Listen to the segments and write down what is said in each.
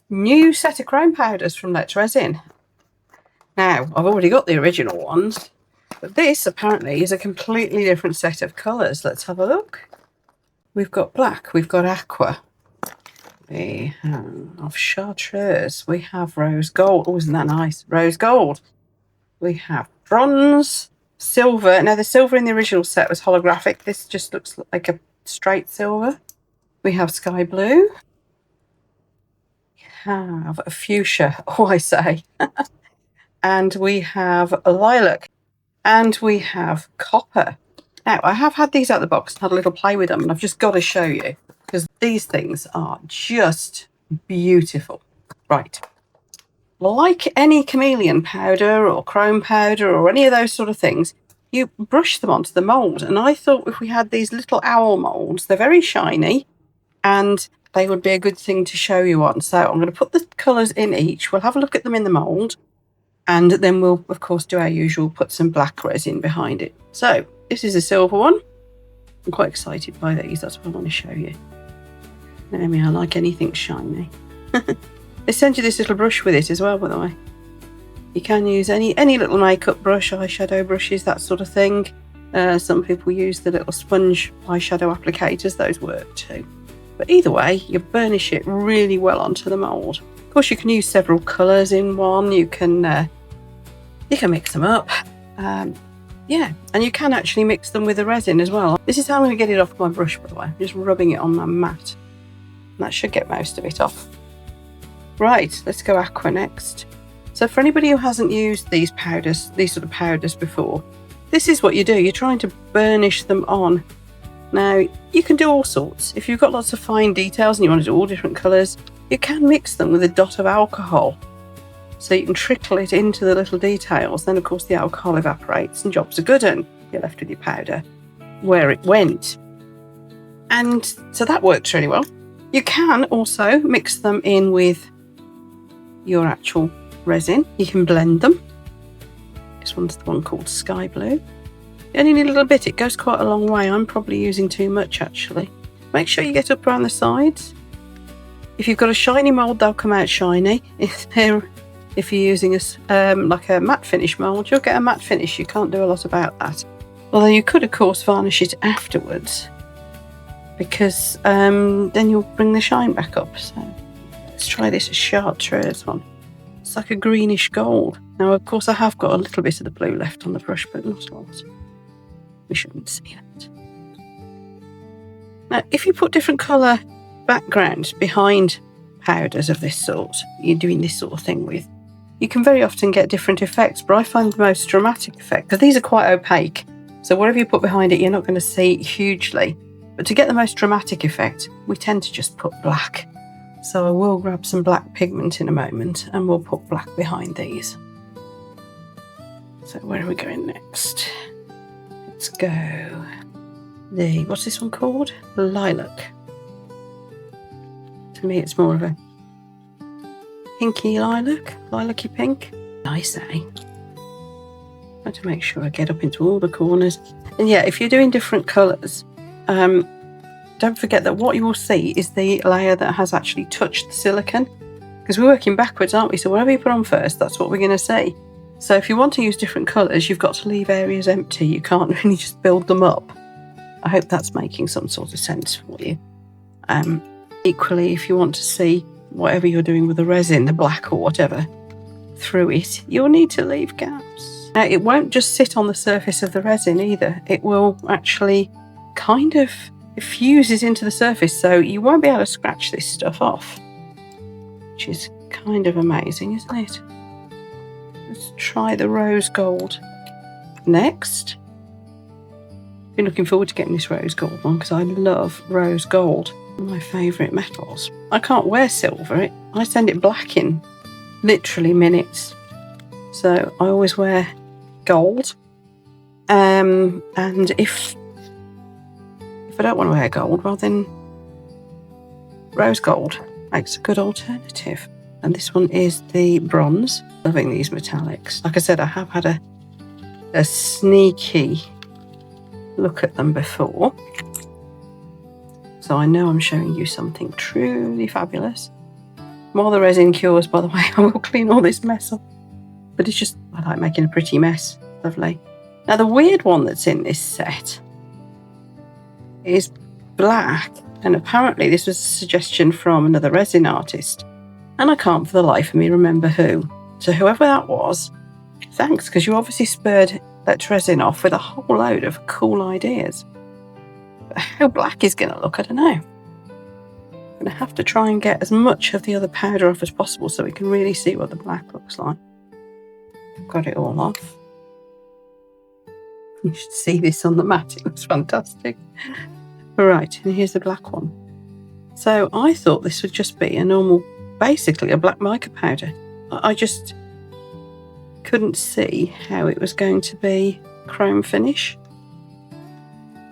new set of chrome powders from Let's Resin. Now, I've already got the original ones, but this apparently is a completely different set of colours. Let's have a look. We've got black, we've got aqua, we have chartreuse, we have rose gold. Oh, isn't that nice? Rose gold. We have bronze, silver. Now, the silver in the original set was holographic. This just looks like a straight silver. We have sky blue. We have a fuchsia, oh, I say. And we have a lilac. And we have copper. Now, I have had these out of the box and had a little play with them, and I've just got to show you, because these things are just beautiful. Right. Like any chameleon powder or chrome powder or any of those sort of things, you brush them onto the mould. And I thought if we had these little owl moulds, they're very shiny and they would be a good thing to show you on. So I'm going to put the colours in each. We'll have a look at them in the mould, and then we'll, of course, do our usual, put some black resin behind it. So this is a silver one. I'm quite excited by these. That's what I want to show you. I mean, I like anything shiny. They send you this little brush with it as well, by the way. You can use any little makeup brush, eyeshadow brushes, that sort of thing. Some people use the little sponge eyeshadow applicators. Those work too. But either way, you burnish it really well onto the mould. Of course, you can use several colours in one. You can mix them up. Yeah, and you can actually mix them with the resin as well. This is how I'm going to get it off my brush, by the way. I'm just rubbing it on my mat. And that should get most of it off. Right, let's go aqua next. So for anybody who hasn't used these sort of powders before, this is what you do. You're trying to burnish them on. Now, you can do all sorts. If you've got lots of fine details and you want to do all different colours, you can mix them with a dot of alcohol. So you can trickle it into the little details. Then, of course, the alcohol evaporates and jobs are good and you're left with your powder where it went. And so that works really well. You can also mix them in with your actual resin. You can blend them. This one's the one called Sky Blue. You only need a little bit. It goes quite a long way. I'm probably using too much, actually. Make sure you get up around the sides. If you've got a shiny mould, they'll come out shiny. If you're using like a matte finish mould, you'll get a matte finish. You can't do a lot about that. Although you could, of course, varnish it afterwards, because then you'll bring the shine back up. So let's try this chartreuse one. It's like a greenish gold. Now, of course, I have got a little bit of the blue left on the brush, but not a lot. We shouldn't see that. Now, if you put different colour backgrounds behind powders of this sort, you're doing this sort of thing with, you can very often get different effects, but I find the most dramatic effect, because these are quite opaque, so whatever you put behind it, you're not going to see hugely. But to get the most dramatic effect, we tend to just put black. So I will grab some black pigment in a moment, and we'll put black behind these. So where are we going next? Let's go what's this one called? Lilac. To me, it's more of a pinky lilac-y pink. Nice, eh? Try to make sure I get up into all the corners. And yeah, if you're doing different colours, don't forget that what you will see is the layer that has actually touched the silicone, because we're working backwards, aren't we? So whatever you put on first, that's what we're going to see. So if you want to use different colours, you've got to leave areas empty. You can't really just build them up. I hope that's making some sort of sense for you. Equally, if you want to see whatever you're doing with the resin, the black or whatever, through it, you'll need to leave gaps. Now, it won't just sit on the surface of the resin either. It will actually kind of fuses into the surface, so you won't be able to scratch this stuff off, which is kind of amazing, isn't it? Let's try the rose gold next. Been looking forward to getting this rose gold one, because I love rose gold. One of my favourite metals. I can't wear silver. I send it black in literally minutes. So I always wear gold. And if I don't want to wear gold, well then rose gold makes a good alternative. And this one is the bronze. Loving these metallics. Like I said, I have had a sneaky look at them before, so I know I'm showing you something truly fabulous. while the resin cures, by the way, I will clean all this mess up. But it's just, I like making a pretty mess. Lovely. Now the weird one that's in this set is black, and apparently this was a suggestion from another resin artist, and I can't for the life of me remember who. So whoever that was, thanks, because you obviously spurred that resin off with a whole load of cool ideas. But how black is going to look, I don't know. I'm going to have to try and get as much of the other powder off as possible so we can really see what the black looks like. I've got it all off. You should see this on the mat, it looks fantastic. Right, and here's the black one. So I thought this would just be a normal, basically a black mica powder. I just couldn't see how it was going to be chrome finish.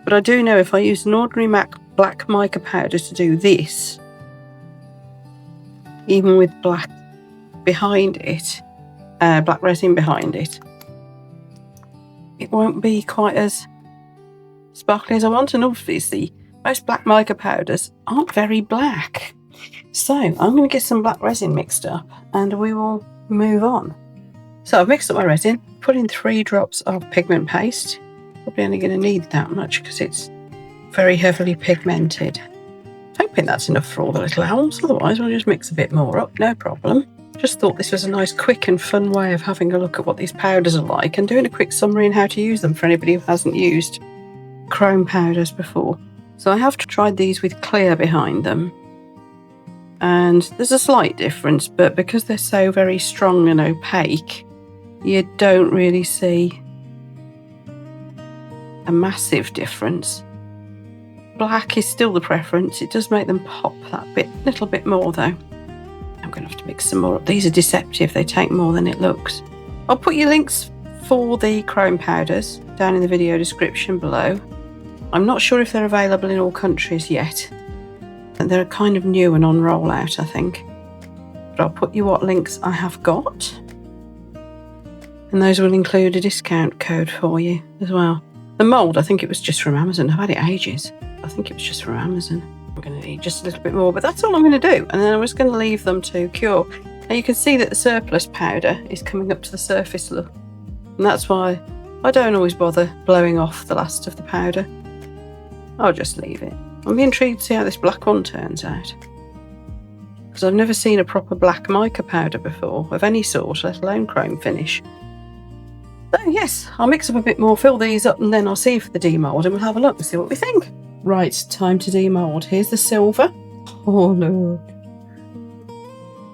But I do know if I use an ordinary black mica powder to do this, even with black behind it, black resin behind it, it won't be quite as sparkly as I want. And obviously most black mica powders aren't very black. So I'm going to get some black resin mixed up and we will move on. So I've mixed up my resin, put in 3 drops of pigment paste. Probably only going to need that much because it's very heavily pigmented. Hoping that's enough for all the little owls, otherwise we'll just mix a bit more up, no problem. Just thought this was a nice quick and fun way of having a look at what these powders are like and doing a quick summary on how to use them for anybody who hasn't used chrome powders before. So I have tried these with clear behind them, and there's a slight difference, but because they're so very strong and opaque, you don't really see a massive difference. Black is still the preference. It does make them pop that little bit more though. I'm going to have to mix some more up. These are deceptive, they take more than it looks. I'll put your links for the chrome powders down in the video description below. I'm not sure if they're available in all countries yet, and they're kind of new and on rollout, I think. But I'll put you what links I have got, and those will include a discount code for you as well. The mould, I think it was just from Amazon. I've had it ages. I think it was just from Amazon. I'm going to need just a little bit more, but that's all I'm going to do. And then I'm just going to leave them to cure. Now you can see that the surplus powder is coming up to the surface look. And that's why I don't always bother blowing off the last of the powder. I'll just leave it. I'm intrigued to see how this black one turns out, because I've never seen a proper black mica powder before of any sort, let alone chrome finish. So yes, I'll mix up a bit more, fill these up, and then I'll see for the demould and we'll have a look and see what we think. Right, time to demould. Here's the silver. Oh look,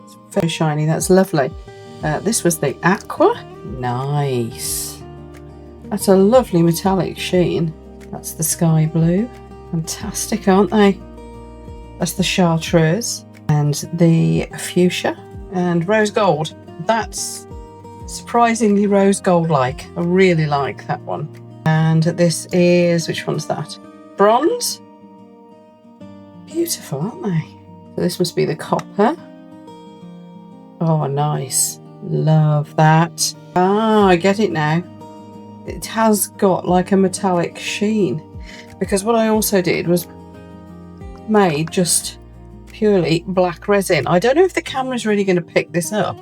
it's very shiny, that's lovely. This was the aqua. Nice. That's a lovely metallic sheen. That's the sky blue. Fantastic, aren't they? That's the chartreuse and the fuchsia and rose gold. That's surprisingly rose gold like. I really like that one. And this is, which one's that? Bronze. Beautiful, aren't they? So this must be the copper. Oh, nice. Love that. Ah, I get it now. It has got like a metallic sheen, because what I also did was made just purely black resin. I don't know if the camera's really going to pick this up,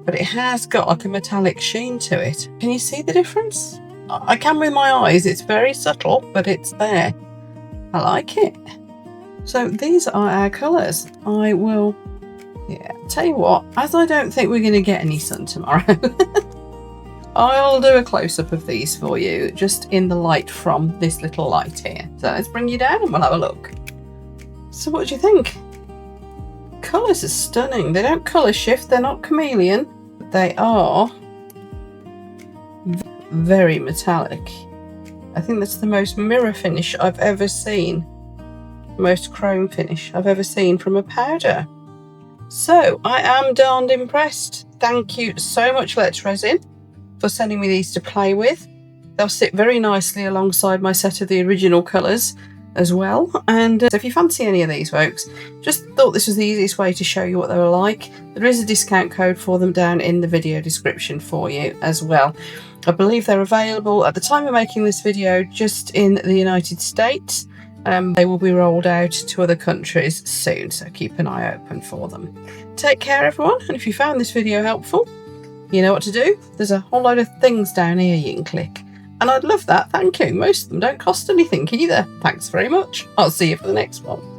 but it has got like a metallic sheen to it. Can you see the difference? I can with my eyes. It's very subtle, but it's there. I like it. So these are our colours. I will, tell you what, as I don't think we're going to get any sun tomorrow, I'll do a close-up of these for you, just in the light from this little light here. So let's bring you down and we'll have a look. So what do you think? Colours are stunning. They don't colour shift, they're not chameleon, but they are very metallic. I think that's the most mirror finish I've ever seen. Most chrome finish I've ever seen from a powder. So I am darned impressed. Thank you so much, Let's Resin, for sending me these to play with. They'll sit very nicely alongside my set of the original colours as well. And so if you fancy any of these, folks, just thought this was the easiest way to show you what they were like. There is a discount code for them down in the video description for you as well. I believe they're available at the time of making this video just in the United States, They will be rolled out to other countries soon, so keep an eye open for them. Take care, everyone, and if you found this video helpful, you know what to do. There's a whole load of things down here you can click, and I'd love that. Thank you. Most of them don't cost anything either. Thanks very much. I'll see you for the next one.